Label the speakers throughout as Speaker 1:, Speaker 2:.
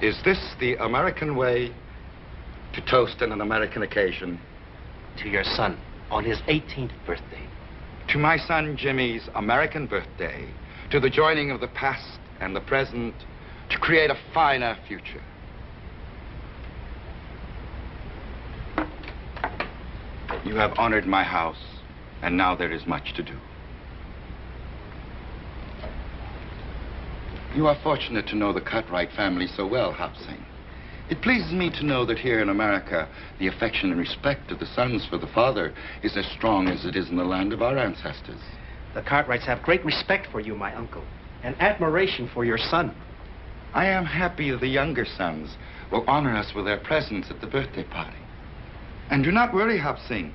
Speaker 1: Is this the American way to toast on an American occasion?
Speaker 2: To your son, on his 18th birthday.
Speaker 1: To my son Jimmy's American birthday, to the joining of the past and the present, to create a finer future. You have honored my house, and now there is much to do. You are fortunate to know the Cartwright family so well, Hop Sing. It pleases me to know that here in America, the affection and respect of the sons for the father is as strong as it is in the land of our ancestors.
Speaker 2: The Cartwrights have great respect for you, my uncle, and admiration for your son.
Speaker 1: I am happy the younger sons will honor us with their presence at the birthday party. And do not worry, Hop Sing.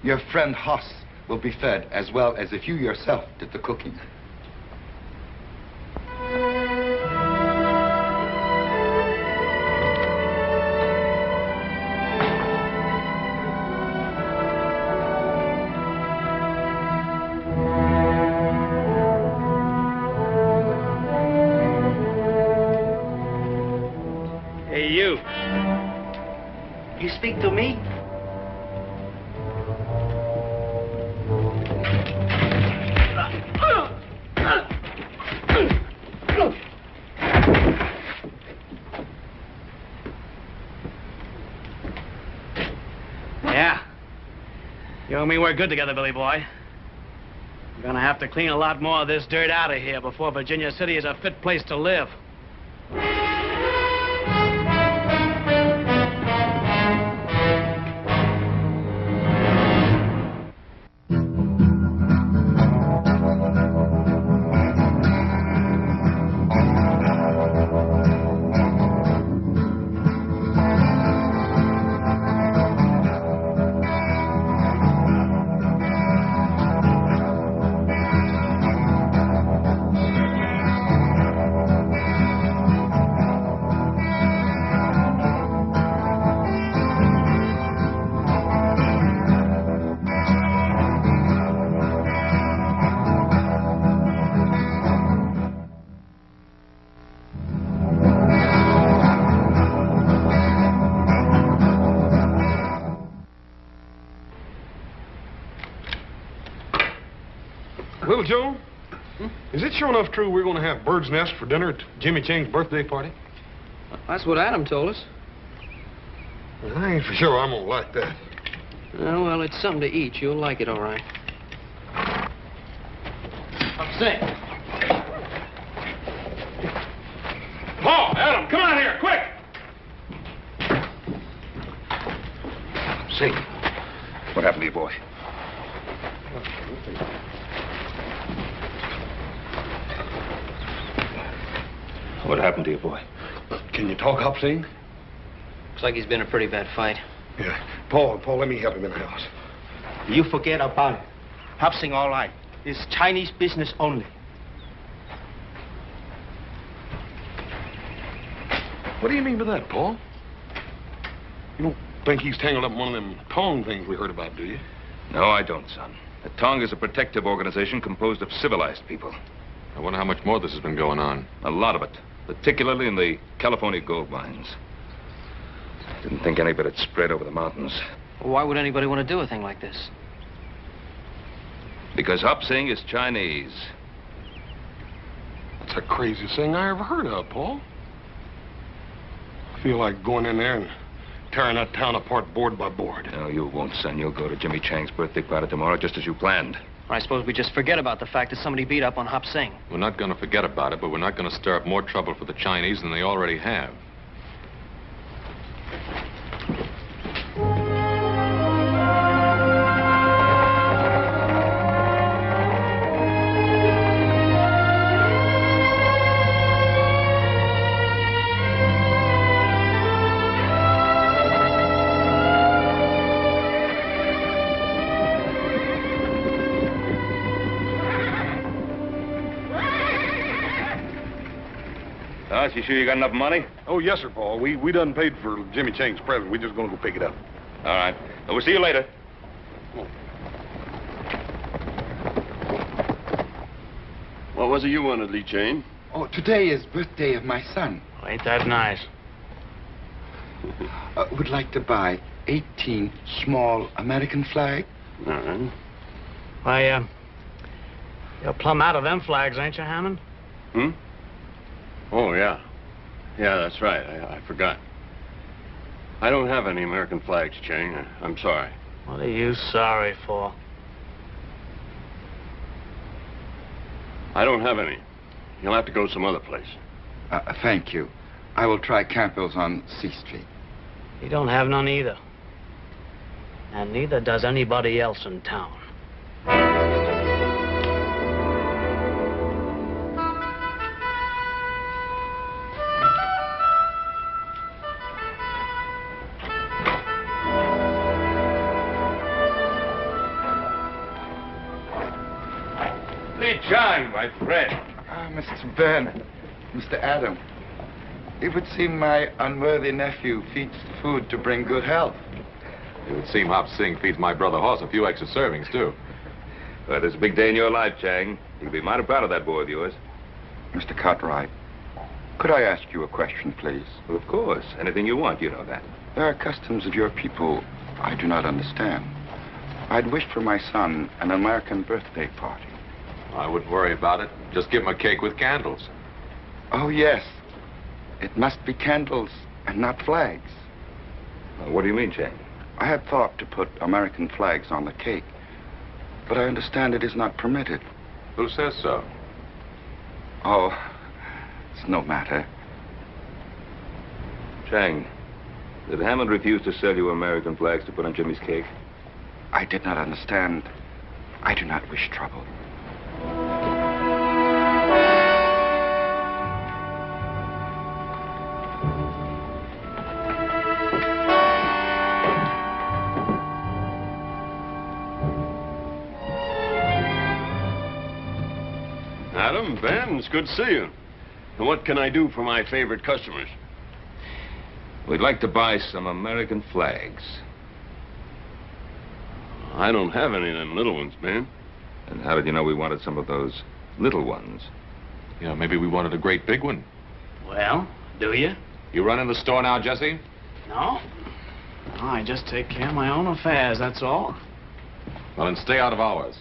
Speaker 1: Your friend Hoss will be fed as well as if you yourself did the cooking.
Speaker 2: Hey, you. You speak to me? Yeah. You and me work good together, Billy boy. We're gonna have to clean a lot more of this dirt out of here before Virginia City is a fit place to live.
Speaker 3: Little Joe, is it sure enough true we're going to have bird's nest for dinner at Jimmy Chang's birthday party?
Speaker 4: That's what Adam told us.
Speaker 3: Well, I ain't for sure I'm going to like that.
Speaker 4: Oh, well, it's something to eat. You'll like it, all right.
Speaker 2: I'm sick.
Speaker 3: Paul, Adam, come on here, quick!
Speaker 1: See, what happened to your boy? What happened to your boy?
Speaker 3: Can you talk, Hop Sing?
Speaker 4: Looks like he's been in a pretty bad fight.
Speaker 3: Yeah. Paul, let me help him in the house.
Speaker 2: You forget about it. Hop Sing all right. It's Chinese business only.
Speaker 3: What do you mean by that, Paul? You don't think he's tangled up in one of them Tong things we heard about, do you?
Speaker 5: No, I don't, son. The Tong is a protective organization composed of civilized people.
Speaker 6: I wonder how much more this has been going on.
Speaker 5: A lot of it, particularly in the California gold mines. Didn't think any of it had spread over the mountains.
Speaker 4: Well, why would anybody want to do a thing like this?
Speaker 5: Because Hop Sing is Chinese.
Speaker 3: That's the craziest thing I ever heard of, Paul. I feel like going in there and tearing that town apart board by board.
Speaker 5: No, you won't, son. You'll go to Jimmy Chang's birthday party tomorrow just as you planned.
Speaker 4: I suppose we just forget about the fact that somebody beat up on Hop Sing.
Speaker 6: We're not going to forget about it, but we're not going to stir up more trouble for the Chinese than they already have.
Speaker 5: Hoss, you sure you got enough money?
Speaker 3: Oh, yes, sir, Paul. We done paid for Jimmy Chang's present. We're just going to go pick it up.
Speaker 5: All right. Well, we'll see you later.
Speaker 7: What was it you wanted, Lee Chang?
Speaker 1: Oh, today is birthday of my son.
Speaker 2: Ain't that nice?
Speaker 1: would like to buy 18 small American flags.
Speaker 7: All right.
Speaker 2: Why, you're plumb out of them flags, ain't you, Hammond?
Speaker 7: Hmm? Oh, yeah. Yeah, that's right. I forgot. I don't have any American flags, Chang. I'm sorry.
Speaker 2: What are you sorry for?
Speaker 7: I don't have any. You'll have to go some other place.
Speaker 1: Thank you. I will try Campbell's on C Street.
Speaker 2: You don't have none either. And neither does anybody else in town.
Speaker 5: Lee Chong, my friend.
Speaker 1: Mr. Ben, Mr. Adam, it would seem my unworthy nephew feeds the food to bring good health.
Speaker 6: It would seem Hop Sing feeds my brother Hoss a few extra servings, too.
Speaker 5: Well, it's a big day in your life, Chang. You'll be mighty proud of that boy of yours.
Speaker 1: Mr. Cartwright, could I ask you a question, please?
Speaker 5: Well, of course. Anything you want, you know that.
Speaker 1: There are customs of your people I do not understand. I'd wish for my son an American birthday party.
Speaker 6: I wouldn't worry about it. Just give him a cake with candles.
Speaker 1: Oh, yes. It must be candles and not flags.
Speaker 5: What do you mean, Chang?
Speaker 1: I had thought to put American flags on the cake, but I understand it is not permitted.
Speaker 6: Who says so?
Speaker 1: Oh, it's no matter.
Speaker 5: Chang, did Hammond refuse to sell you American flags to put on Jimmy's cake?
Speaker 1: I did not understand. I do not wish trouble.
Speaker 7: Adam, Ben, it's good to see you. And what can I do for my favorite customers?
Speaker 5: We'd like to buy some American flags.
Speaker 7: I don't have any of them little ones, Ben.
Speaker 5: And how did you know we wanted some of those little ones?
Speaker 6: You know, maybe we wanted a great big one.
Speaker 2: Well, do you?
Speaker 6: You run in the store now, Jesse?
Speaker 2: No. No, I just take care of my own affairs, that's all.
Speaker 6: Well, then stay out of ours.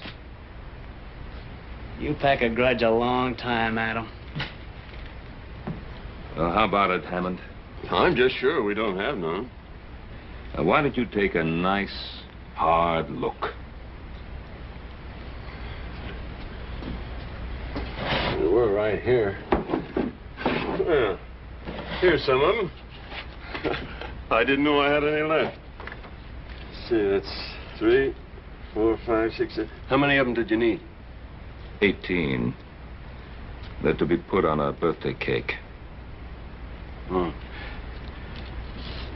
Speaker 2: You pack a grudge a long time, Adam.
Speaker 5: Well, how about it, Hammond?
Speaker 7: I'm just sure we don't have none.
Speaker 5: Now, why don't you take a nice, hard look?
Speaker 7: We're right here. Well, here's some of them. I didn't know I had any left. Let's see, that's 3, 4, 5, 6, 7. How many of them did you need?
Speaker 5: 18. They're to be put on a birthday cake.
Speaker 7: Hmm.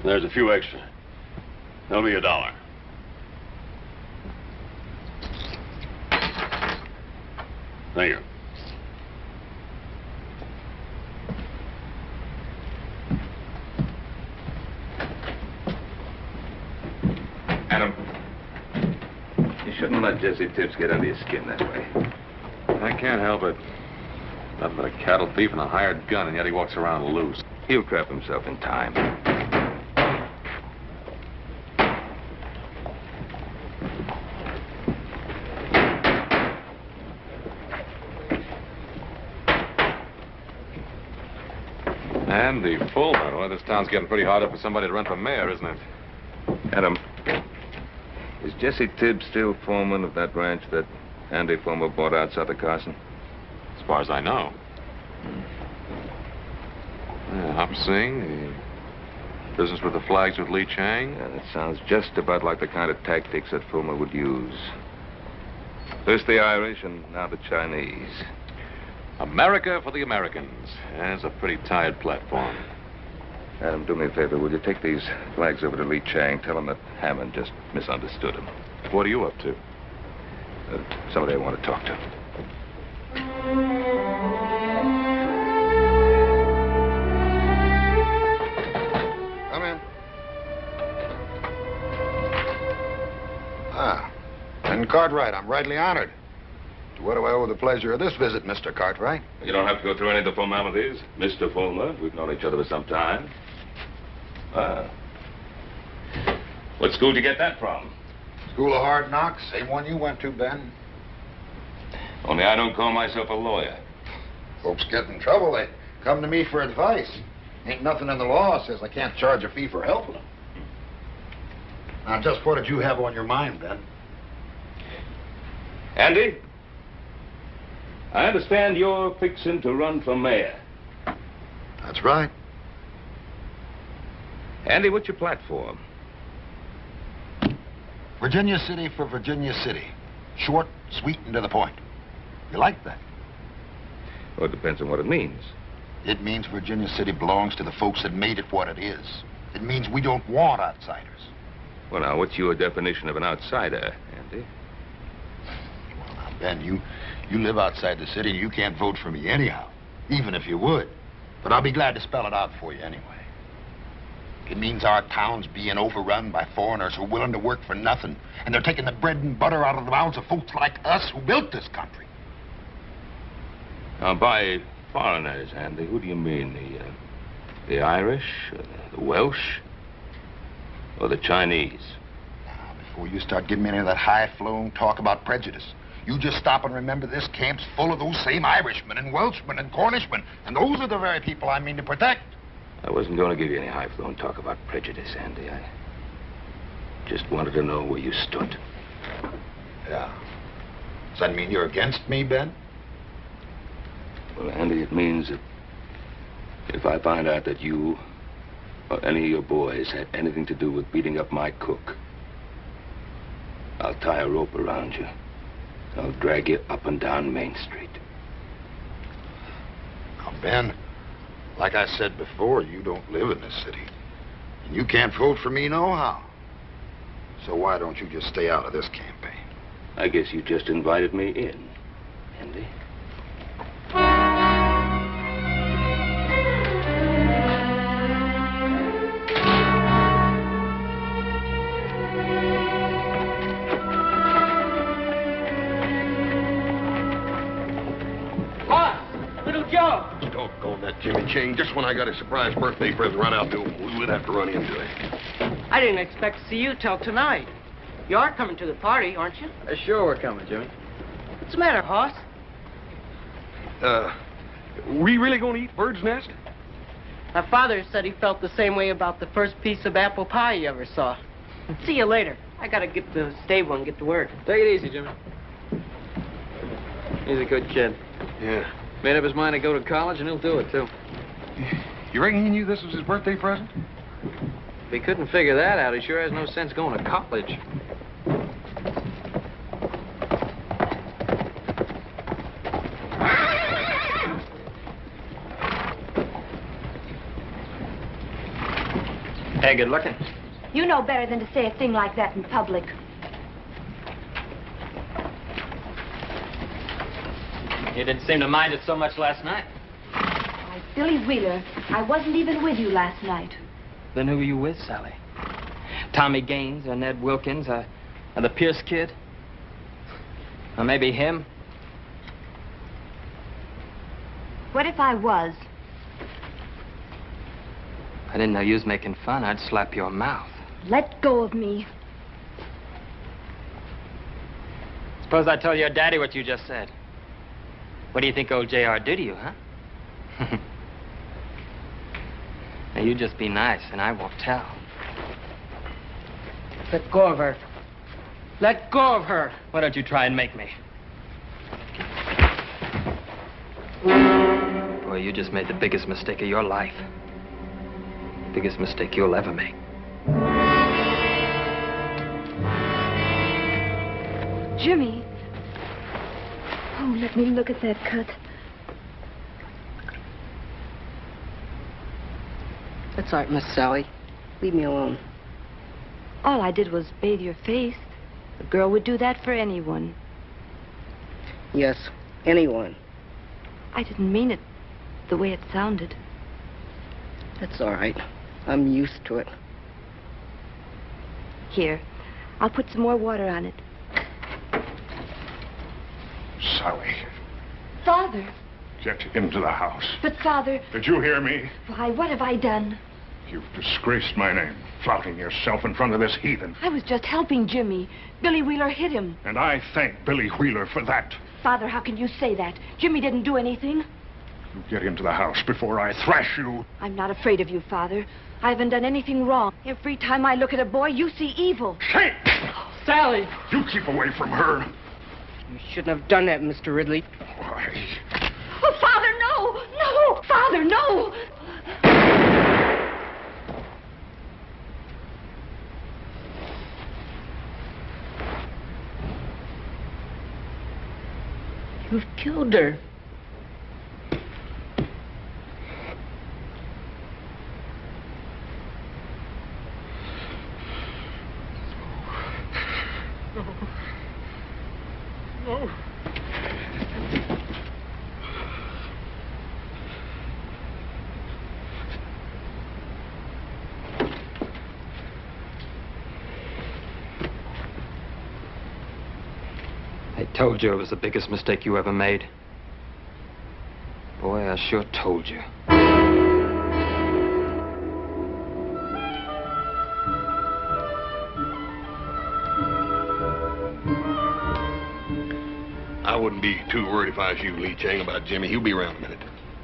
Speaker 7: There's a few extra. That'll be $1. Thank you.
Speaker 5: Adam, you shouldn't let Jesse Tibbs get under your skin that way.
Speaker 6: I can't help it. Nothing but a cattle thief and a hired gun, and yet he walks around loose.
Speaker 5: He'll trap himself in time.
Speaker 6: Andy Fulmer. Well, this town's getting pretty hard up for somebody to run for mayor, isn't it?
Speaker 5: Adam, is Jesse Tibbs still foreman of that ranch that Andy Fulmer bought out south of Carson?
Speaker 6: As far as I know. Yeah, Hop Sing, the business with the flags with Lee Chang.
Speaker 5: And it sounds just about like the kind of tactics that Fulmer would use. First the Irish and now the Chinese.
Speaker 6: America for the Americans. That's a pretty tired platform.
Speaker 5: Adam, do me a favor. Will you take these flags over to Lee Chang? Tell him that Hammond just misunderstood him.
Speaker 6: What are you up to?
Speaker 5: Somebody I want to talk to.
Speaker 8: Come in. Ah, and Cartwright, I'm rightly honored. To what do I owe the pleasure of this visit, Mr. Cartwright?
Speaker 5: You don't have to go through any of the formalities. Mr. Fulmer, we've known each other for some time. Ah. What school did you get that from?
Speaker 8: School of Hard Knocks, same one you went to, Ben.
Speaker 5: Only I don't call myself a lawyer.
Speaker 8: Folks get in trouble, they come to me for advice. Ain't nothing in the law says I can't charge a fee for helping them. Now, just what did you have on your mind, Ben?
Speaker 5: Andy? I understand you're fixing to run for mayor.
Speaker 8: That's right.
Speaker 5: Andy, what's your platform?
Speaker 8: Virginia City for Virginia City. Short, sweet, and to the point. You like that?
Speaker 5: Well, it depends on what it means.
Speaker 8: It means Virginia City belongs to the folks that made it what it is. It means we don't want outsiders.
Speaker 5: Well, now, what's your definition of an outsider, Andy?
Speaker 8: Well, now, Ben, you live outside the city and you can't vote for me anyhow, even if you would. But I'll be glad to spell it out for you anyway. It means our town's being overrun by foreigners who are willing to work for nothing, and they're taking the bread and butter out of the mouths of folks like us who built this country.
Speaker 5: Now, by foreigners, Andy, who do you mean? The Irish, the Welsh, or the Chinese?
Speaker 8: Now, before you start giving me any of that high-flown talk about prejudice, you just stop and remember this camp's full of those same Irishmen and Welshmen and Cornishmen, and those are the very people I mean to protect.
Speaker 5: I wasn't going to give you any high-flown talk about prejudice, Andy. I just wanted to know where you stood.
Speaker 8: Yeah. Does that mean you're against me, Ben?
Speaker 5: Well, Andy, it means that if I find out that you or any of your boys had anything to do with beating up my cook, I'll tie a rope around you. I'll drag you up and down Main Street.
Speaker 8: Now, Ben, like I said before, you don't live in this city. And you can't vote for me nohow. So why don't you just stay out of this campaign?
Speaker 5: I guess you just invited me in, Andy.
Speaker 3: Doggone that Jimmy Chong. Just when I got a surprise birthday present right out the blue, we'd have to run into it.
Speaker 9: I didn't expect to see you till tonight. You are coming to the party, aren't you?
Speaker 4: Sure we're coming, Jimmy.
Speaker 9: What's the matter, Hoss?
Speaker 3: We really gonna eat bird's nest?
Speaker 9: My father said he felt the same way about the first piece of apple pie he ever saw. See you later. I gotta get to the stable and get to work.
Speaker 4: Take it easy, Jimmy. He's a good kid.
Speaker 3: Yeah.
Speaker 4: Made up his mind to go to college, and he'll do it, too.
Speaker 3: You reckon he knew this was his birthday present?
Speaker 4: If he couldn't figure that out, he sure has no sense going to college. Hey, good looking.
Speaker 10: You know better than to say a thing like that in public.
Speaker 4: You didn't seem to mind it so much last night.
Speaker 10: Why, Billy Wheeler, I wasn't even with you last night.
Speaker 4: Then who were you with, Sally? Tommy Gaines or Ned Wilkins or the Pierce kid? Or maybe him?
Speaker 10: What if I was?
Speaker 4: I didn't know you was making fun. I'd slap your mouth.
Speaker 10: Let go of me.
Speaker 4: Suppose I told your daddy what you just said. What do you think old J.R. did to you, huh? Now, you just be nice, and I won't tell.
Speaker 9: Let go of her. Let go of her.
Speaker 4: Why don't you try and make me? Boy, you just made the biggest mistake of your life. Biggest mistake you'll ever make.
Speaker 10: Jimmy. Oh, let me look at that cut.
Speaker 9: That's all right, Miss Sally. Leave me alone.
Speaker 10: All I did was bathe your face. A girl would do that for anyone.
Speaker 9: Yes, anyone.
Speaker 10: I didn't mean it the way it sounded.
Speaker 9: That's all right. I'm used to it.
Speaker 10: Here, I'll put some more water on it.
Speaker 8: Sally,
Speaker 10: Father.
Speaker 8: get into the house.
Speaker 10: But, Father...
Speaker 8: Did you hear me?
Speaker 10: Why, what have I done?
Speaker 11: You've disgraced my name, flouting yourself in front of this heathen.
Speaker 10: I was just helping Jimmy. Billy Wheeler hit him.
Speaker 11: And I thank Billy Wheeler for that.
Speaker 10: Father, how can you say that? Jimmy didn't do anything.
Speaker 11: You get into the house before I thrash you.
Speaker 10: I'm not afraid of you, Father. I haven't done anything wrong. Every time I look at a boy, you see evil.
Speaker 11: Shame!
Speaker 9: Sally!
Speaker 11: You keep away from her.
Speaker 9: You shouldn't have done that, Mr. Ridley.
Speaker 11: Why?
Speaker 10: Oh, Father, no! No! Father, no!
Speaker 9: You've killed her.
Speaker 11: No.
Speaker 4: I told you it was the biggest mistake you ever made. Boy, I sure told you.
Speaker 3: I wouldn't be too worried if I was you, Lee Chang, about Jimmy. He'll be around a minute.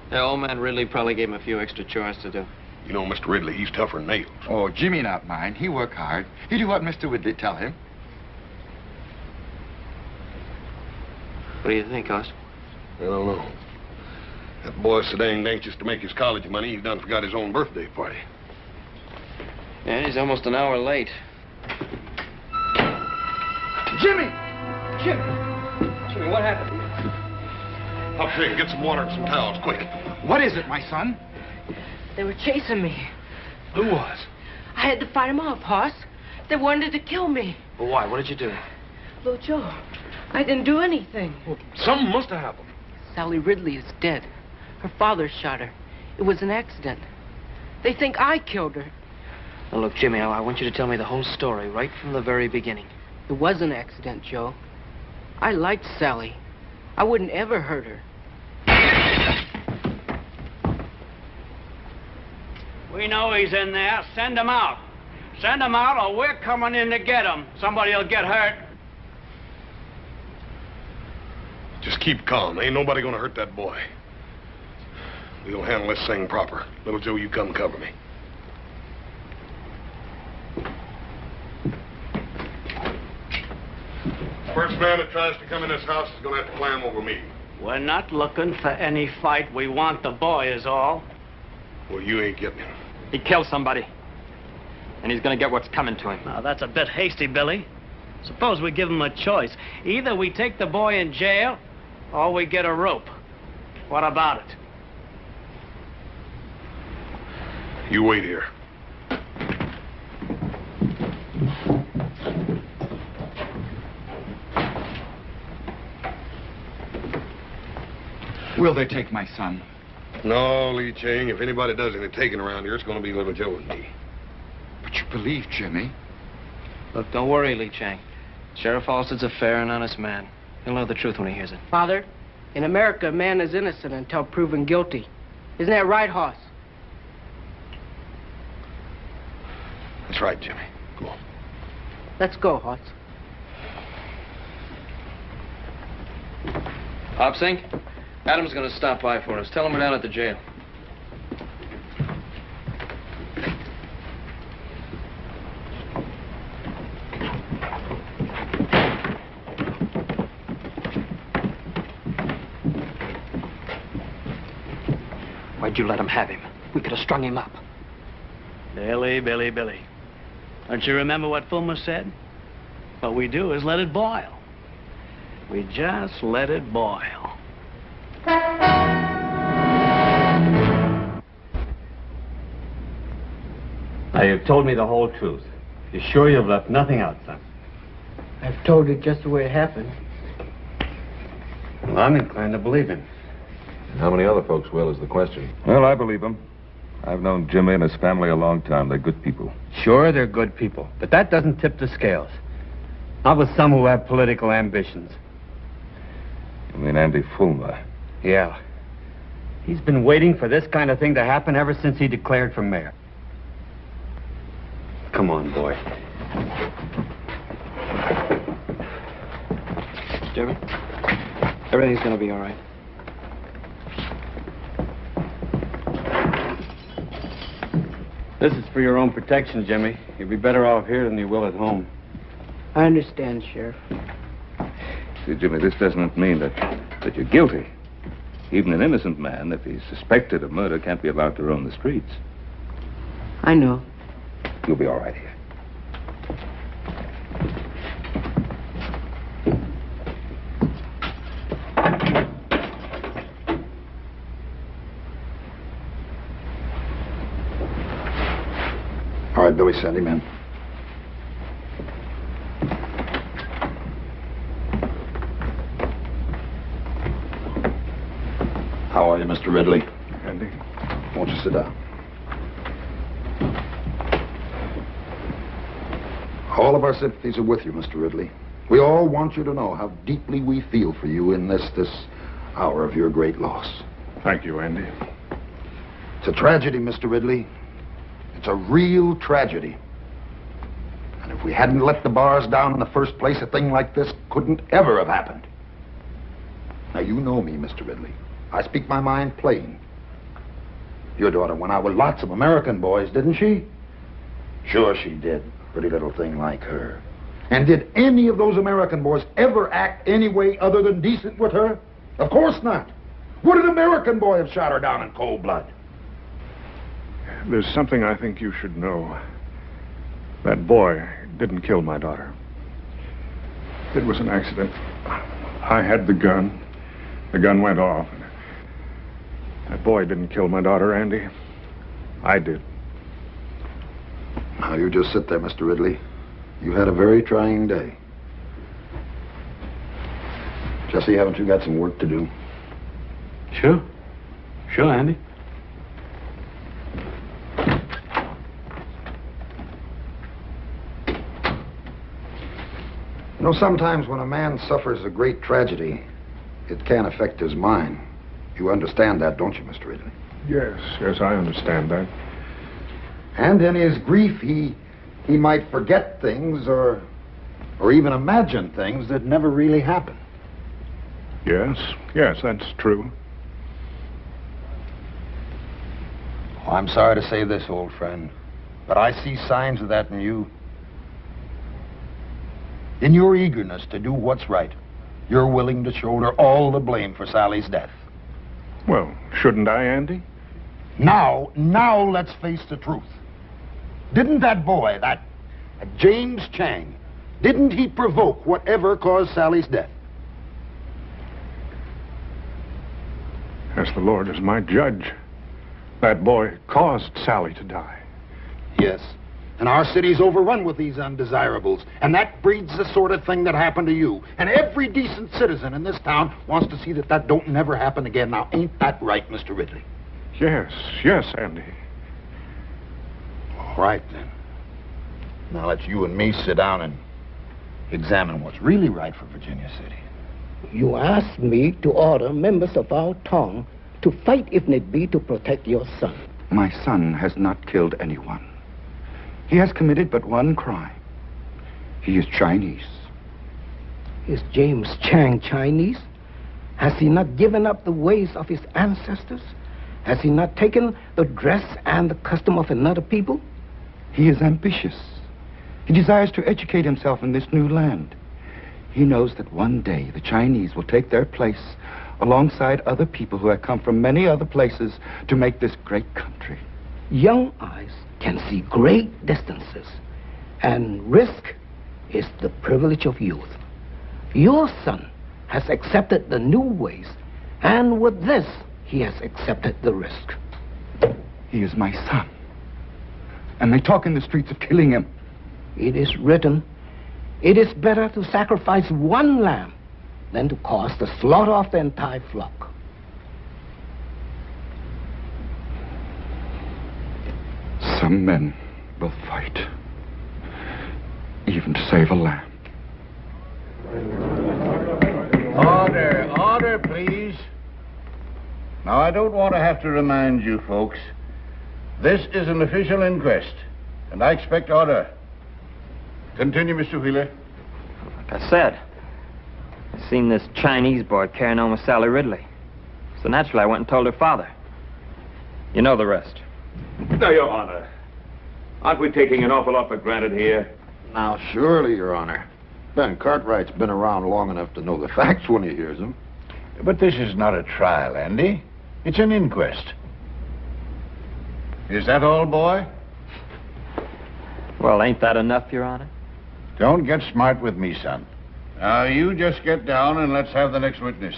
Speaker 2: The old man Ridley probably gave him a few extra chores to do.
Speaker 3: You know, Mr. Ridley, he's tougher than nails.
Speaker 1: Oh, Jimmy not mine. He work hard. He do what Mr. Ridley tell him.
Speaker 2: What do you think, Hoss?
Speaker 3: I don't know. That boy's so dang anxious to make his college money, he done forgot his own birthday party.
Speaker 2: Yeah, he's almost an hour late.
Speaker 1: Jimmy!
Speaker 4: Jimmy, what happened?
Speaker 3: Hop Shane, get some water and some towels, quick.
Speaker 1: What is it, my son?
Speaker 9: They were chasing me.
Speaker 3: Who was?
Speaker 9: I had to fight them off, Hoss. They wanted to kill me.
Speaker 2: Well, why? What did you do?
Speaker 9: Little Joe, I didn't do anything.
Speaker 3: Well, something must have happened.
Speaker 9: Sally Ridley is dead. Her father shot her. It was an accident. They think I killed her.
Speaker 2: Now, look, Jimmy, I want you to tell me the whole story right from the very beginning.
Speaker 9: It was an accident, Joe. I liked Sally. I wouldn't ever hurt her.
Speaker 2: We know he's in there. Send him out. Send him out or we're coming in to get him. Somebody will get hurt.
Speaker 3: Just keep calm. Ain't nobody gonna hurt that boy. We'll handle this thing proper. Little Joe, you come cover me. First man that tries to come in this house is gonna have to climb over me.
Speaker 2: We're not looking for any fight. We want the boy is all.
Speaker 3: Well, you ain't getting him.
Speaker 4: He killed somebody. And he's gonna get what's coming to him.
Speaker 2: Now, that's a bit hasty, Billy. Suppose we give him a choice. Either we take the boy in jail, or we get a rope. What about it?
Speaker 3: You wait here.
Speaker 1: Will they take my son?
Speaker 3: No, Lee Chang, if anybody does any taking around here, it's gonna be Little Joe and me.
Speaker 1: But you believe Jimmy?
Speaker 2: Look, don't worry, Lee Chang. Sheriff Halstead's a fair and honest man. He'll know the truth when he hears it.
Speaker 9: Father, in America, a man is innocent until proven guilty. Isn't that right, Hoss?
Speaker 3: That's right, Jimmy. Go on.
Speaker 9: Let's go, Hoss.
Speaker 2: Pop Sink, Adam's gonna stop by for us. Tell him we're down at the jail.
Speaker 4: Why'd you let him have him? We could have strung him up.
Speaker 2: Billy. Don't you remember what Fulmer said? What we do is let it boil. We just let it boil.
Speaker 12: Now, you've told me the whole truth. You're sure you've left nothing out, son?
Speaker 9: I've told it just the way it happened.
Speaker 12: Well, I'm inclined to believe him.
Speaker 6: How many other folks will is the question.
Speaker 13: Well, I believe him. I've known Jimmy and his family a long time. They're good people.
Speaker 12: Sure, they're good people, but that doesn't tip the scales. Not with some who have political ambitions.
Speaker 13: You mean Andy Fulmer?
Speaker 12: Yeah. He's been waiting for this kind of thing to happen ever since he declared for mayor. Come on, boy.
Speaker 4: Jimmy, everything's gonna be all right.
Speaker 12: This is for your own protection, Jimmy. You'll be better off here than you will at home.
Speaker 9: I understand, Sheriff.
Speaker 5: See, Jimmy, this doesn't mean that you're guilty. Even an innocent man, if he's suspected of murder, can't be allowed to roam the streets.
Speaker 9: I know.
Speaker 5: You'll be all right here.
Speaker 8: All right, Billy, send him in. How are you, Mr. Ridley?
Speaker 11: Andy?
Speaker 8: Won't you sit down? All of our sympathies are with you, Mr. Ridley. We all want you to know how deeply we feel for you in this hour of your great loss.
Speaker 11: Thank you, Andy.
Speaker 8: It's a tragedy, Mr. Ridley. It's a real tragedy. And if we hadn't let the bars down in the first place, a thing like this couldn't ever have happened. Now, you know me, Mr. Ridley. I speak my mind plain. Your daughter went out with lots of American boys, didn't she? Sure she did. Pretty little thing like her. And did any of those American boys ever act any way other than decent with her? Of course not. Would an American boy have shot her down in cold blood?
Speaker 11: There's something I think you should know. That boy didn't kill my daughter. It was an accident. I had the gun. The gun went off. That boy didn't kill my daughter, Andy. I did.
Speaker 8: Now, you just sit there, Mr. Ridley. You had a very trying day. Jesse, haven't you got some work to do?
Speaker 2: Sure. Sure, Andy.
Speaker 8: You know, sometimes when a man suffers a great tragedy, it can affect his mind. You understand that, don't you, Mr. Ridley?
Speaker 11: Yes, I understand that.
Speaker 8: And in his grief, he might forget things or even imagine things that never really happened.
Speaker 11: Yes, that's true.
Speaker 8: Oh, I'm sorry to say this, old friend, but I see signs of that in you. In your eagerness to do what's right, you're willing to shoulder all the blame for Sally's death.
Speaker 11: Well, shouldn't I, Andy?
Speaker 8: Now let's face the truth. Didn't that boy, that James Chang, didn't he provoke whatever caused Sally's death?
Speaker 11: As the Lord is my judge, that boy caused Sally to die.
Speaker 8: Yes. And our city's overrun with these undesirables. And that breeds the sort of thing that happened to you. And every decent citizen in this town wants to see that don't never happen again. Now, ain't that right, Mr. Ridley?
Speaker 11: Yes, Andy.
Speaker 8: All right, then. Now, let's you and me sit down and examine what's really right for Virginia City.
Speaker 14: You asked me to order members of our town to fight if need be to protect your son.
Speaker 1: My son has not killed anyone. He has committed but one crime. He is Chinese.
Speaker 14: Is James Chang Chinese? Has he not given up the ways of his ancestors? Has he not taken the dress and the custom of another people?
Speaker 1: He is ambitious. He desires to educate himself in this new land. He knows that one day the Chinese will take their place alongside other people who have come from many other places to make this great country.
Speaker 14: Young eyes can see great distances, and risk is the privilege of youth. Your son has accepted the new ways, and with this, he has accepted the risk.
Speaker 1: He is my son, and they talk in the streets of killing him.
Speaker 14: It is written, it is better to sacrifice one lamb than to cause the slaughter of the entire flock.
Speaker 1: Some men will fight, even to save a lamb.
Speaker 15: Order, please. Now, I don't want to have to remind you folks, this is an official inquest. and I expect order. Continue, Mr. Wheeler.
Speaker 4: Like I said, I seen this Chinese boy carrying on with Sally Ridley. So naturally, I went and told her father. You know the rest.
Speaker 13: Now, Your Honor, aren't we taking an awful lot for granted here?
Speaker 8: Now, surely, Your Honor. Ben Cartwright's been around long enough to know the facts when he hears them.
Speaker 15: But this is not a trial, Andy. It's an inquest. Is that all, boy?
Speaker 4: Well, ain't that enough, Your Honor?
Speaker 15: Don't get smart with me, son. Now, you just get down and let's have the next witness.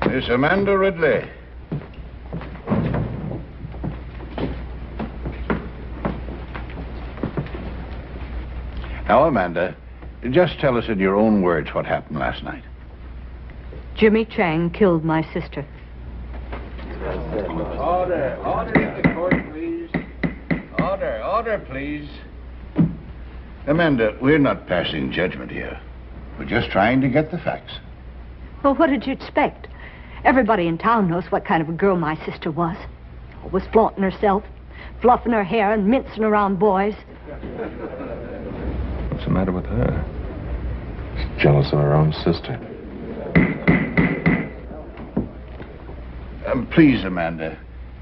Speaker 15: Miss Amanda Ridley. Now, Amanda, just tell us in your own words what happened last night.
Speaker 16: Jimmy Chong killed my sister.
Speaker 15: Order in the court, please. Order, please. Amanda, we're not passing judgment here. We're just trying to get the facts.
Speaker 16: Well, what did you expect? Everybody in town knows what kind of a girl my sister was. Always flaunting herself, fluffing her hair and mincing around boys.
Speaker 6: What's the matter with her? She's jealous of her own sister.
Speaker 15: Please, Amanda.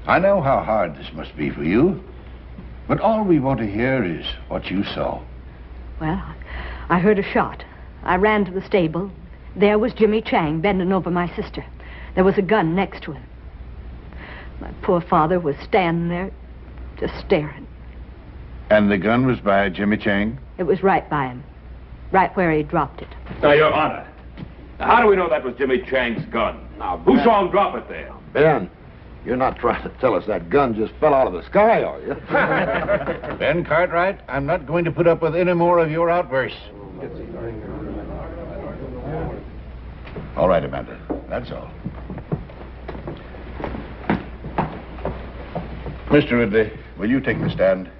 Speaker 15: I know how hard this must be for you, but all we want to hear is what you saw.
Speaker 16: Well, I heard a shot. I ran to the stable. There was Jimmy Chong bending over my sister. There was a gun next to him. My poor father was standing there, just staring.
Speaker 15: And the gun was by Jimmy Chong?
Speaker 16: It was right by him, right where he dropped it.
Speaker 13: Now, Your Honor, how do we know that was Jimmy Chang's gun?
Speaker 8: Now,
Speaker 13: who saw him drop it there?
Speaker 8: Ben, you're not trying to tell us that gun just fell out of the sky, are you?
Speaker 15: Ben Cartwright, I'm not going to put up with any more of your outbursts. All right, Amanda, that's all. Mr. Ridley, will you take the stand?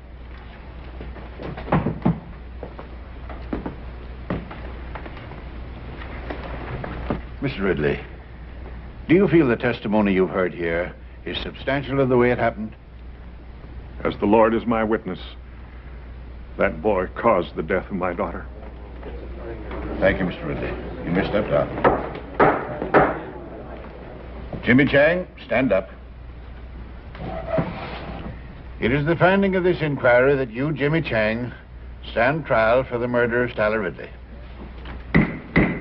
Speaker 15: Mr. Ridley, do you feel the testimony you've heard here is substantial of the way it happened?
Speaker 11: As the Lord is my witness, that boy caused the death of my daughter.
Speaker 15: Thank you, Mr. Ridley. You may step down. Jimmy Chong, stand up. It is the finding of this inquiry that you, Jimmy Chong, stand trial for the murder of Sally Ridley.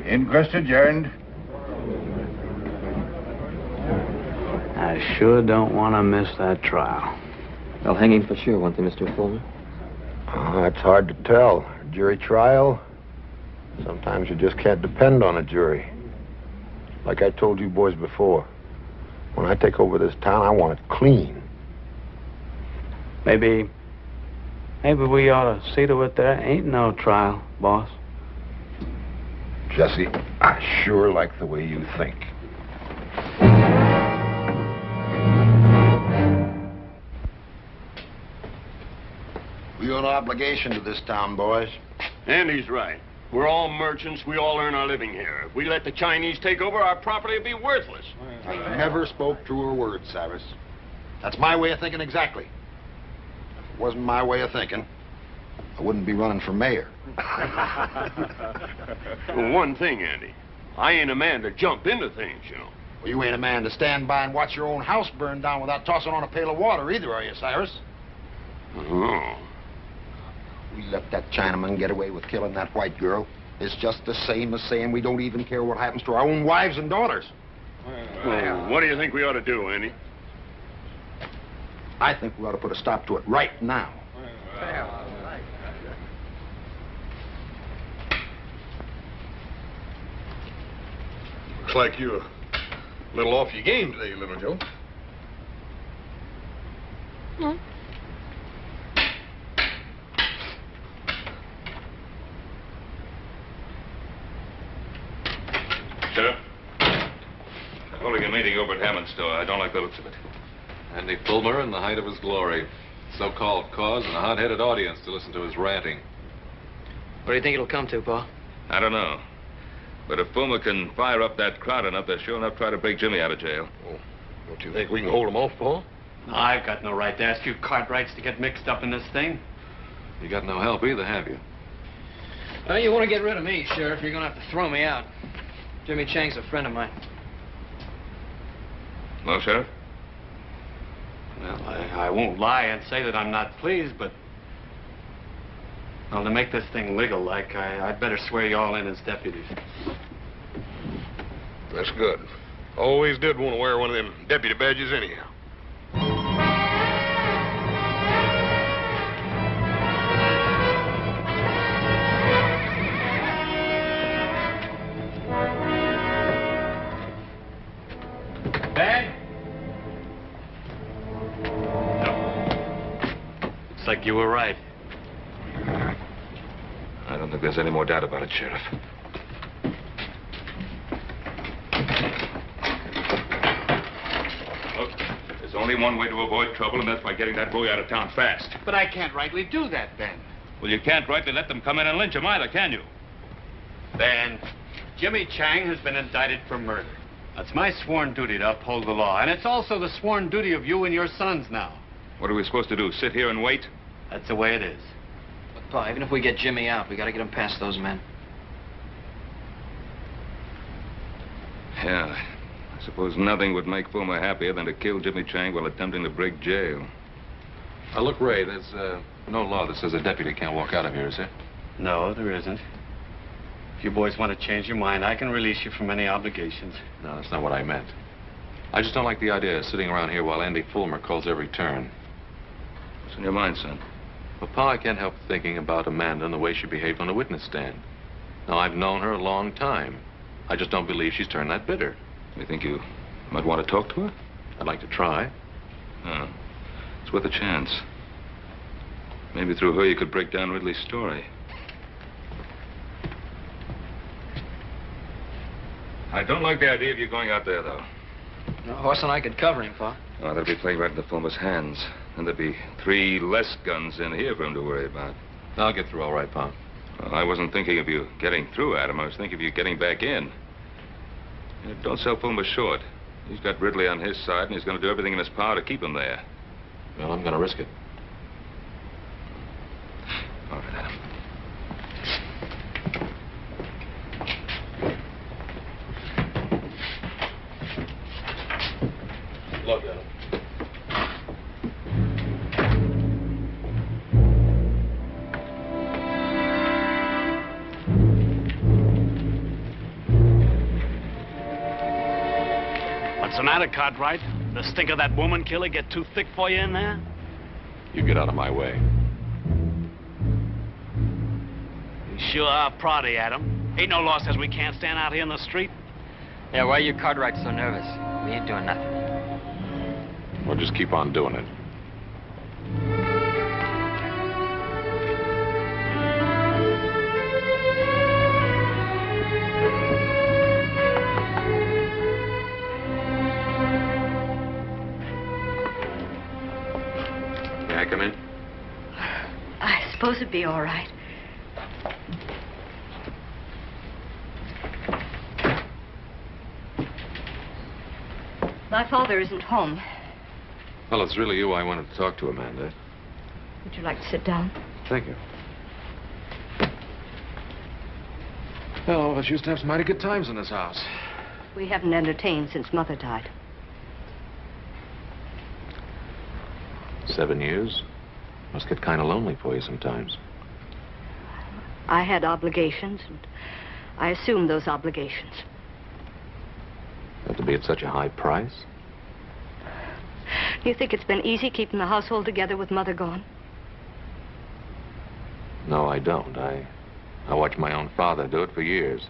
Speaker 15: Inquest adjourned.
Speaker 2: I sure don't want to miss that trial.
Speaker 4: They'll hang him for sure, won't they, Mr. Fuller?
Speaker 8: It's hard to tell. Jury trial, sometimes you just can't depend on a jury. Like I told you boys before, when I take over this town, I want it clean.
Speaker 2: Maybe we ought to see to it there ain't no trial, boss.
Speaker 8: Jesse, I sure like the way you think. We owe an obligation to this town, boys.
Speaker 7: Andy's right. We're all merchants. We all earn our living here. If we let the Chinese take over, our property will be worthless.
Speaker 8: I never spoke truer words, Cyrus. That's my way of thinking exactly. If it wasn't my way of thinking, I wouldn't be running for mayor.
Speaker 7: Well, one thing, Andy. I ain't a man to jump into things, you know.
Speaker 8: Well, you ain't a man to stand by and watch your own house burn down without tossing on a pail of water either, are you, Cyrus?
Speaker 7: Oh.
Speaker 8: We let that Chinaman get away with killing that white girl. It's just the same as saying we don't even care what happens to our own wives and daughters.
Speaker 7: Well, what do you think we ought to do, Andy?
Speaker 8: I think we ought to put a stop to it right now.
Speaker 3: Looks like you're a little off your game today, little Joe.
Speaker 10: No.
Speaker 6: Sheriff, holding a meeting over at Hammond's store. I don't like the looks of it.
Speaker 17: Andy Fulmer in the height of his glory. So-called cause and a hot-headed audience to listen to his ranting.
Speaker 4: What do you think it'll come to, Pa?
Speaker 6: I don't know. But if Fulmer can fire up that crowd enough, they'll sure enough try to break Jimmy out of jail.
Speaker 3: Oh, don't you think we can hold him off, Paul?
Speaker 2: I've got no right to ask you Cartwrights to get mixed up in this thing.
Speaker 17: You got no help either, have you?
Speaker 4: Well, you want to get rid of me, Sheriff, you're going to have to throw me out. Jimmy Chang's a friend of mine.
Speaker 5: Well, Sheriff?
Speaker 2: Well, I won't lie and say that I'm not pleased, but... Well, to make this thing legal-like, I'd better swear you all in as deputies.
Speaker 3: That's good. Always did want to wear one of them deputy badges anyhow.
Speaker 2: Bag? No. Looks like you were right.
Speaker 5: I don't think there's any more doubt about it, Sheriff. Look, there's only one way to avoid trouble, and that's by getting that boy out of town fast.
Speaker 1: But I can't rightly do that, Ben.
Speaker 5: Well, you can't rightly let them come in and lynch him either, can you?
Speaker 2: Ben, Jimmy Chang has been indicted for murder. That's my sworn duty to uphold the law, and it's also the sworn duty of you and your sons now.
Speaker 5: What are we supposed to do, sit here and wait?
Speaker 2: That's the way it is.
Speaker 4: But, Pa, even if we get Jimmy out, we got to get him past those men.
Speaker 5: Yeah. I suppose nothing would make Fulmer happier than to kill Jimmy Chang while attempting to break jail.
Speaker 17: Now, look, Ray, there's no law that says a deputy can't walk out of here, is there?
Speaker 2: No, there isn't. If you boys want to change your mind, I can release you from any obligations.
Speaker 17: No, that's not what I meant. I just don't like the idea of sitting around here while Andy Fulmer calls every turn.
Speaker 5: What's in your mind, son?
Speaker 17: Well, Pa, I can't help thinking about Amanda and the way she behaved on the witness stand. Now, I've known her a long time. I just don't believe she's turned that bitter.
Speaker 5: You think you might want to talk to her?
Speaker 17: I'd like to try.
Speaker 5: Oh, it's worth a chance. Maybe through her you could break down Ridley's story. I don't like the idea of you going out there, though.
Speaker 4: No, Horse and I could cover him, Pa.
Speaker 5: Oh, that'll be playing right into Fulmer's hands. And there'd be 3 less guns in here for him to worry about.
Speaker 17: I'll get through all right, Pa.
Speaker 5: Well, I wasn't thinking of you getting through, Adam. I was thinking of you getting back in. Don't sell Fulmer short. He's got Ridley on his side, and he's going to do everything in his power to keep him there.
Speaker 17: Well, I'm going to risk it.
Speaker 5: All right, Adam.
Speaker 17: Look, Adam.
Speaker 2: What's the matter, Cartwright? The stink of that woman killer get too thick for you in there?
Speaker 17: You get out of my way.
Speaker 2: You sure are proddy, Adam. Ain't no law says we can't stand out here in the street.
Speaker 4: Yeah, why are you Cartwrights so nervous? We ain't doing nothing.
Speaker 17: Well, just keep on doing it.
Speaker 5: May I come in?
Speaker 16: I suppose it'd be all right. My father isn't home.
Speaker 17: Well, it's really you I wanted to talk to, Amanda.
Speaker 16: Would you like to sit down?
Speaker 17: Thank you. Well, all of us used to have some mighty good times in this house.
Speaker 16: We haven't entertained since Mother died.
Speaker 17: 7 years? Must get kind of lonely for you sometimes.
Speaker 16: I had obligations, and I assumed those obligations.
Speaker 17: Have to be at such a high price?
Speaker 16: Do you think it's been easy keeping the household together with Mother gone?
Speaker 17: No, I don't. I watched my own father do it for years.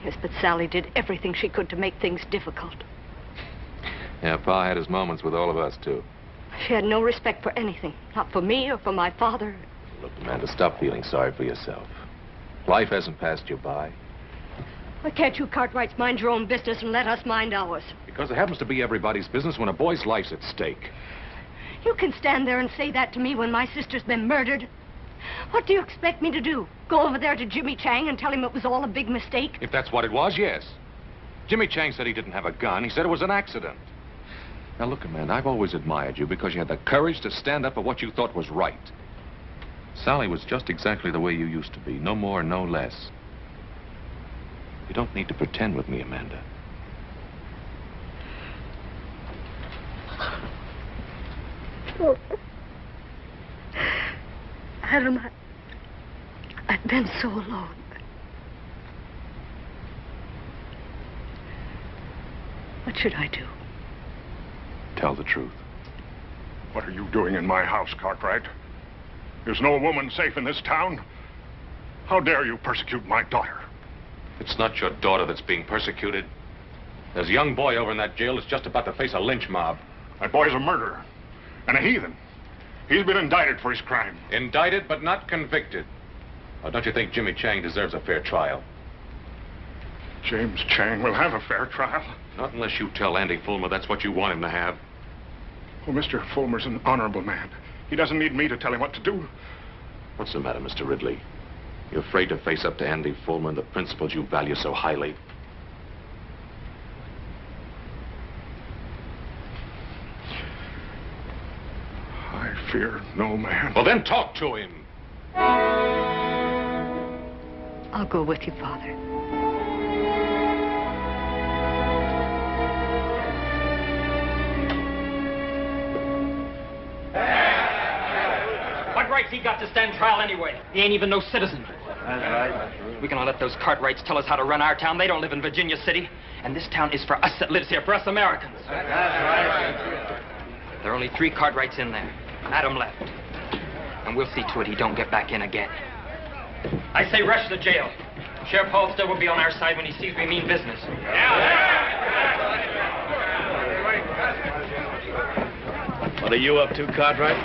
Speaker 16: Yes, but Sally did everything she could to make things difficult.
Speaker 17: Yeah, Pa had his moments with all of us, too.
Speaker 16: She had no respect for anything, not for me or for my father.
Speaker 17: Look, Amanda, stop feeling sorry for yourself. Life hasn't passed you by.
Speaker 16: Why can't you Cartwrights mind your own business and let us mind ours?
Speaker 17: Because it happens to be everybody's business when a boy's life's at stake.
Speaker 16: You can stand there and say that to me when my sister's been murdered. What do you expect me to do? Go over there to Jimmy Chang and tell him it was all a big mistake?
Speaker 17: If that's what it was, yes. Jimmy Chang said he didn't have a gun. He said it was an accident.
Speaker 6: Now, look, Amanda, I've always admired you because you had the courage to stand up for what you thought was right. Sally was just exactly the way you used to be, no more, no less. You don't need to pretend with me, Amanda.
Speaker 16: Oh. Adam, I've been so alone. What should I do?
Speaker 6: Tell the truth.
Speaker 11: What are you doing in my house, Cartwright? There's no woman safe in this town. How dare you persecute my daughter?
Speaker 6: It's not your daughter that's being persecuted. There's a young boy over in that jail that's just about to face a lynch mob.
Speaker 11: That boy's a murderer and a heathen. He's been indicted for his crime.
Speaker 6: Indicted, but not convicted. Now, don't you think Jimmy Chang deserves a fair trial?
Speaker 11: James Chang will have a fair trial.
Speaker 6: Not unless you tell Andy Fulmer that's what you want him to have.
Speaker 11: Well, Mr. Fulmer's an honorable man. He doesn't need me to tell him what to do.
Speaker 6: What's the matter, Mr. Ridley? You afraid to face up to Andy Fulmer and the principles you value so highly?
Speaker 11: I fear no man.
Speaker 6: Well, then talk to him.
Speaker 16: I'll go with you, Father.
Speaker 4: What rights he got to stand trial anyway? He ain't even no citizen.
Speaker 12: That's right.
Speaker 4: We cannot let those Cartwrights tell us how to run our town. They don't live in Virginia City. And this town is for us that lives here, for us Americans.
Speaker 12: That's right.
Speaker 4: There are only 3 Cartwrights in there. Adam left. And we'll see to it he don't get back in again. I say rush the jail. Sheriff Halstead will be on our side when he sees we mean business.
Speaker 2: What are you up to, Cartwright?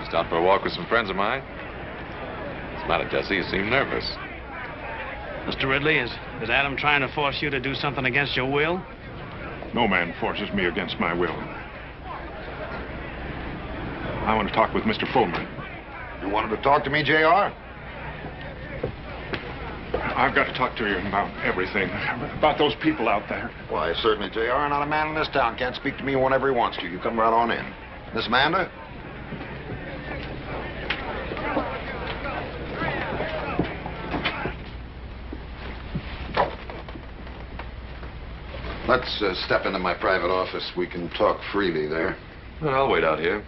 Speaker 6: Just out for a walk with some friends of mine. What's the matter, Jesse? You seem nervous.
Speaker 2: Mr. Ridley, is Adam trying to force you to do something against your will?
Speaker 11: No man forces me against my will. I want to talk with Mr. Fulmer.
Speaker 8: You wanted to talk to me, J.R.?
Speaker 11: I've got to talk to you about everything. About those people out there.
Speaker 8: Why, certainly, J.R. Not a man in this town can't speak to me whenever he wants to. You come right on in. Miss Amanda? Let's step into my private office. We can talk freely there.
Speaker 6: Well, I'll wait out here.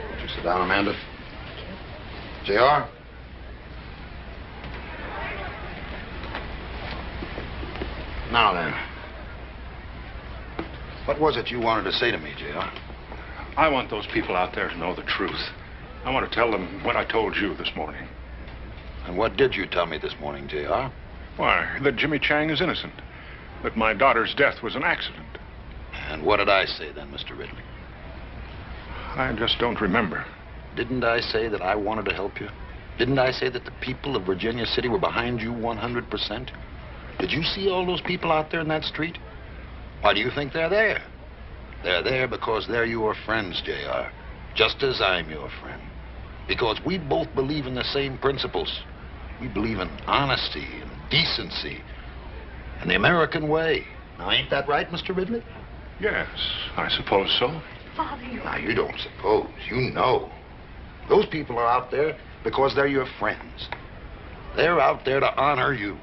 Speaker 8: Won't you sit down, Amanda? J.R.? Now then. What was it you wanted to say to me, J.R.?
Speaker 11: I want those people out there to know the truth. I want to tell them what I told you this morning.
Speaker 8: And what did you tell me this morning, J.R.?
Speaker 11: Why, that Jimmy Chang is innocent. That my daughter's death was an accident.
Speaker 8: And what did I say then, Mr. Ridley?
Speaker 11: I just don't remember.
Speaker 8: Didn't I say that I wanted to help you? Didn't I say that the people of Virginia City were behind you 100%? Did you see all those people out there in that street? Why do you think they're there? They're there because they're your friends, J.R. Just as I'm your friend. Because we both believe in the same principles. We believe in honesty and decency and the American way. Now, ain't that right, Mr. Ridley?
Speaker 11: Yes, I suppose so.
Speaker 16: Father,
Speaker 8: Now, you don't suppose. You know. Those people are out there because they're your friends. They're out there to honor you.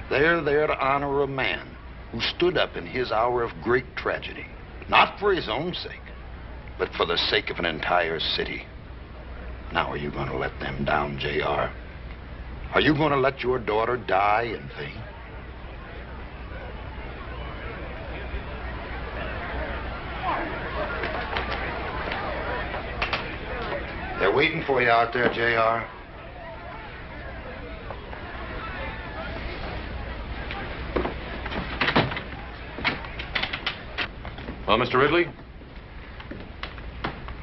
Speaker 8: They're there to honor a man who stood up in his hour of great tragedy. Not for his own sake, but for the sake of an entire city. Now, are you going to let them down, J.R.? Are you going to let your daughter die in vain? They're waiting for you out there, J.R.
Speaker 6: Well, Mr. Ridley?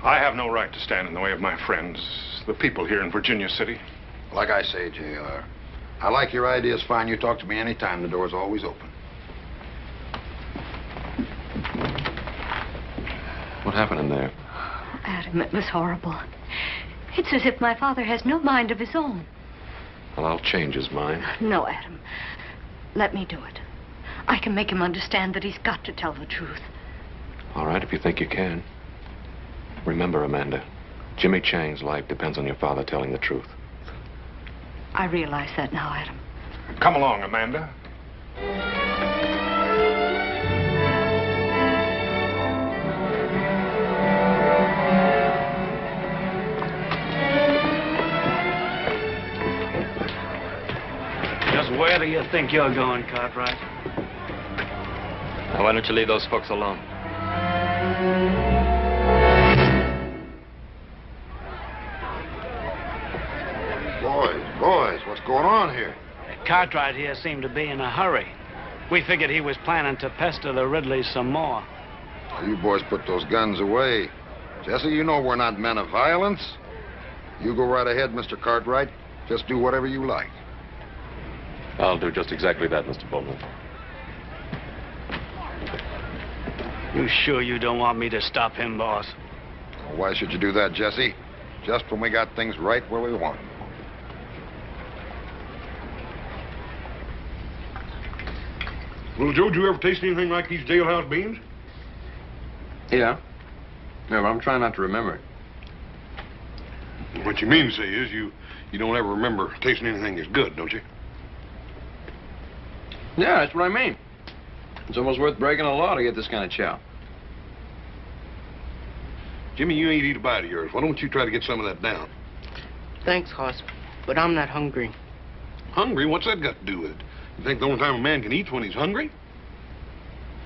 Speaker 11: I have no right to stand in the way of my friends, the people here in Virginia City.
Speaker 8: Like I say, J.R., I like your ideas fine. You talk to me anytime. The door's always open.
Speaker 6: What happened in there?
Speaker 16: Adam, it was horrible. It's as if my father has no mind of his own.
Speaker 17: Well, I'll change his mind.
Speaker 16: No, Adam. Let me do it. I can make him understand that he's got to tell the truth.
Speaker 17: All right, if you think you can. Remember, Amanda, Jimmy Chang's life depends on your father telling the truth.
Speaker 16: I realize that now, Adam.
Speaker 11: Come along, Amanda.
Speaker 2: Just where do you think you're going, Cartwright?
Speaker 4: Now, why don't you leave those folks alone?
Speaker 8: Boys, what's going on here?
Speaker 2: Cartwright here seemed to be in a hurry. We figured he was planning to pester the Ridleys some more.
Speaker 8: Well, you boys put those guns away. Jesse, you know we're not men of violence. You go right ahead, Mr. Cartwright. Just do whatever you like.
Speaker 17: I'll do just exactly that, Mr. Bowman.
Speaker 2: You sure you don't want me to stop him, boss?
Speaker 8: Well, why should you do that, Jesse? Just when we got things right where we want them.
Speaker 3: Little Joe, did you ever taste anything like these jailhouse beans?
Speaker 18: Yeah. Yeah, but I'm trying not to remember it.
Speaker 3: What you mean to say is you don't ever remember tasting anything that's good, don't you?
Speaker 18: Yeah, that's what I mean. It's almost worth breaking a law to get this kind of chow.
Speaker 3: Jimmy, you ain't eat a bite of yours. Why don't you try to get some of that down?
Speaker 9: Thanks, Hoss, but I'm not hungry.
Speaker 3: Hungry? What's that got to do with it? You think the only time a man can eat's when he's hungry?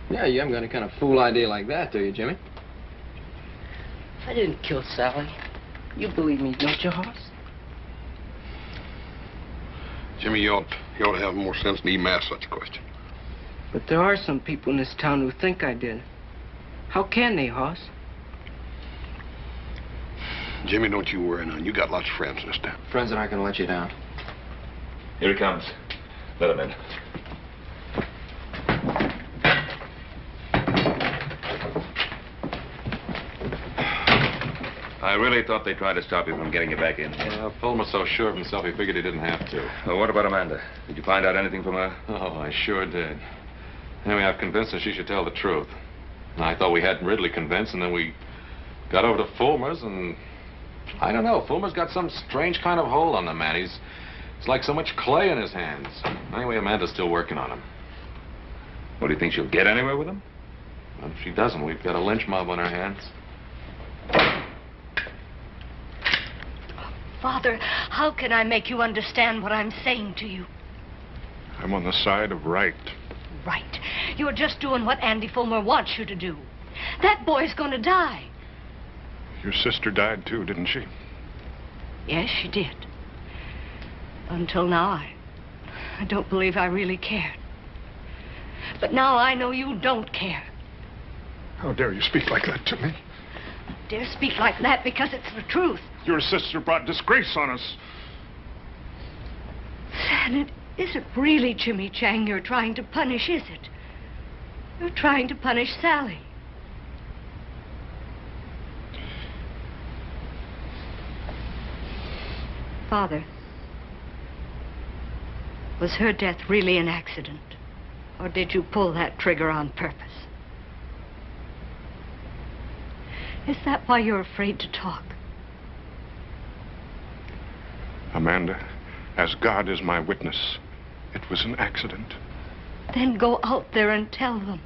Speaker 18: Yeah, you haven't got any kind of fool idea like that, do you, Jimmy?
Speaker 9: I didn't kill Sally. You believe me, don't you, Hoss?
Speaker 3: Jimmy, you ought to have more sense than even ask such a question.
Speaker 9: But there are some people in this town who think I did. How can they, Hoss?
Speaker 3: Jimmy, don't you worry none. You got lots of friends in this town.
Speaker 18: Friends that aren't going to let you down.
Speaker 5: Here he comes. Let him in. I really thought they tried to stop you from getting you back in.
Speaker 17: Fulmer's so sure of himself, he figured he didn't have to.
Speaker 5: Well, what about Amanda? Did you find out anything from her?
Speaker 17: Oh, I sure did. Anyway, I've convinced her she should tell the truth. And I thought we had Ridley convinced, and then we got over to Fulmer's, and I don't know. Fulmer's got some strange kind of hold on the man. It's like so much clay in his hands. Anyway, Amanda's still working on him.
Speaker 5: What, do you think she'll get anywhere with him?
Speaker 17: Well, if she doesn't, we've got a lynch mob on our hands.
Speaker 16: Father, how can I make you understand what I'm saying to you?
Speaker 11: I'm on the side of right.
Speaker 16: Right. You're just doing what Andy Fulmer wants you to do. That boy's going to die.
Speaker 11: Your sister died too, didn't she?
Speaker 16: Yes, she did. Until now, I don't believe I really cared. But now I know you don't care.
Speaker 11: How dare you speak like that to me?
Speaker 16: I dare speak like that because it's the truth.
Speaker 11: Your sister brought disgrace on us.
Speaker 16: And it isn't really Jimmy Chang you're trying to punish, is it? You're trying to punish Sally. Father, was her death really an accident? Or did you pull that trigger on purpose? Is that why you're afraid to talk?
Speaker 11: Amanda, as God is my witness, it was an accident.
Speaker 16: Then go out there and tell them.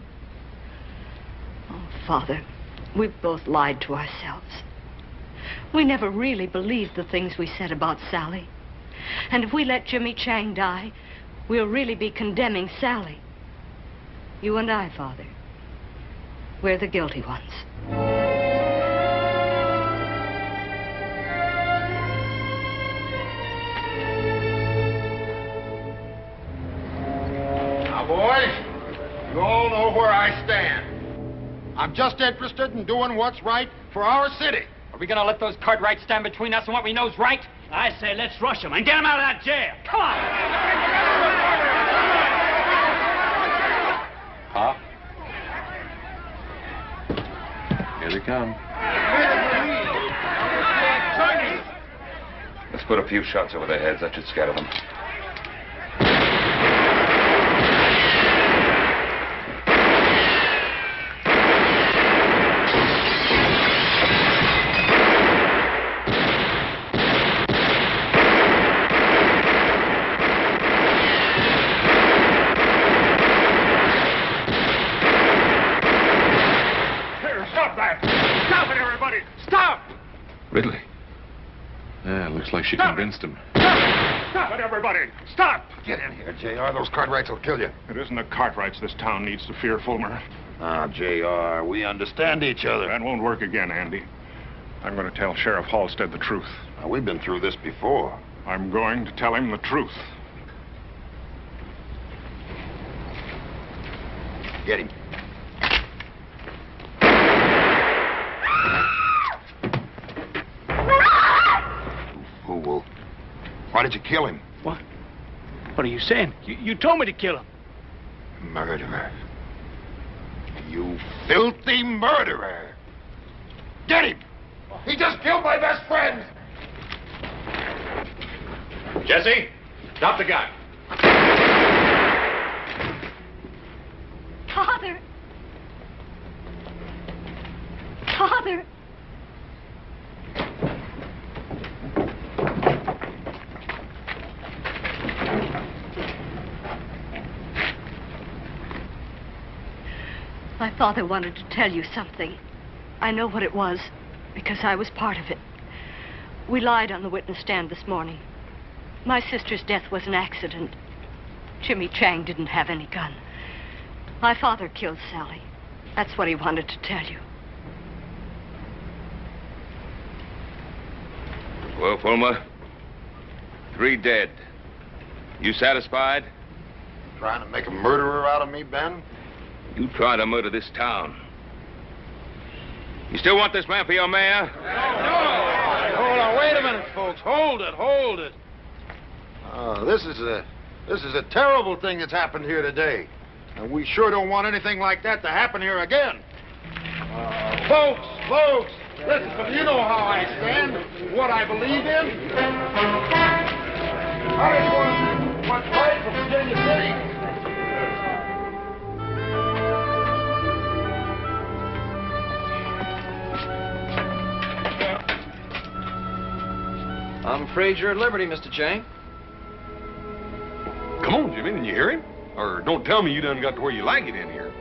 Speaker 16: Oh, Father, we've both lied to ourselves. We never really believed the things we said about Sally. And if we let Jimmy Chang die, we'll really be condemning Sally. You and I, Father, we're the guilty ones.
Speaker 8: Now, boys, you all know where I stand. I'm just interested in doing what's right for our city.
Speaker 4: Are we going to let those Cartwrights stand between us and what we know's right?
Speaker 2: I say let's rush them and get them out of that jail. Come on!
Speaker 17: Huh? Here they come.
Speaker 5: Let's put a few shots over their heads. That should scatter them.
Speaker 6: Ridley. Yeah, looks like she convinced him.
Speaker 11: Stop it, everybody! Stop!
Speaker 8: Get in here, J.R. Those Cartwrights will kill you.
Speaker 11: It isn't the Cartwrights this town needs to fear, Fulmer.
Speaker 8: Ah, J.R., we understand each other.
Speaker 11: That won't work again, Andy. I'm going to tell Sheriff Halstead the truth.
Speaker 8: Now, we've been through this before.
Speaker 11: I'm going to tell him the truth.
Speaker 8: Get him. Fool. Why did you kill him?
Speaker 2: What? What are you saying? You told me to kill him.
Speaker 8: Murderer. You filthy murderer. Get him! He just killed my best friend!
Speaker 17: Jesse, drop the gun.
Speaker 16: Father! Father! My father wanted to tell you something. I know what it was, because I was part of it. We lied on the witness stand this morning. My sister's death was an accident. Jimmy Chang didn't have any gun. My father killed Sally. That's what he wanted to tell you.
Speaker 5: Well, Fulmer, 3 dead. You satisfied?
Speaker 8: Trying to make a murderer out of me, Ben?
Speaker 5: You tried to murder this town. You still want this man for your mayor?
Speaker 8: No! Hold on, wait a minute, folks. Hold it. This is a terrible thing that's happened here today. And we sure don't want anything like that to happen here again. Folks, listen, you know how I stand, what I believe in. I just want what's right for Virginia City.
Speaker 18: I'm afraid you're at liberty, Mr. Chang.
Speaker 3: Come on, Jimmy, didn't you hear him? Or don't tell me you done got to where you like it in here.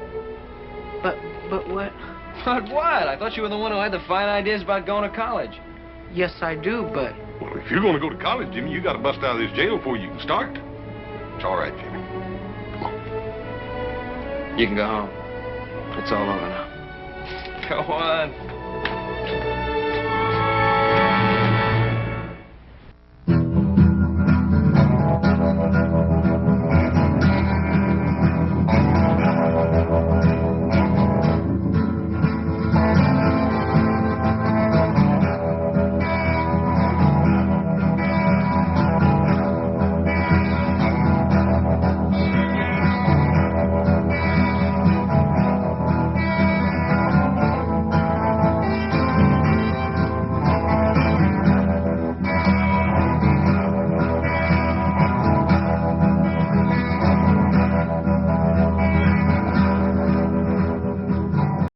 Speaker 9: But what?
Speaker 18: But what? I thought you were the one who had the fine ideas about going to college.
Speaker 9: Yes, I do, but...
Speaker 3: Well, if you're going to go to college, Jimmy, you got to bust out of this jail before you can start. It's all right, Jimmy.
Speaker 18: You can go home. It's all over now. Go on.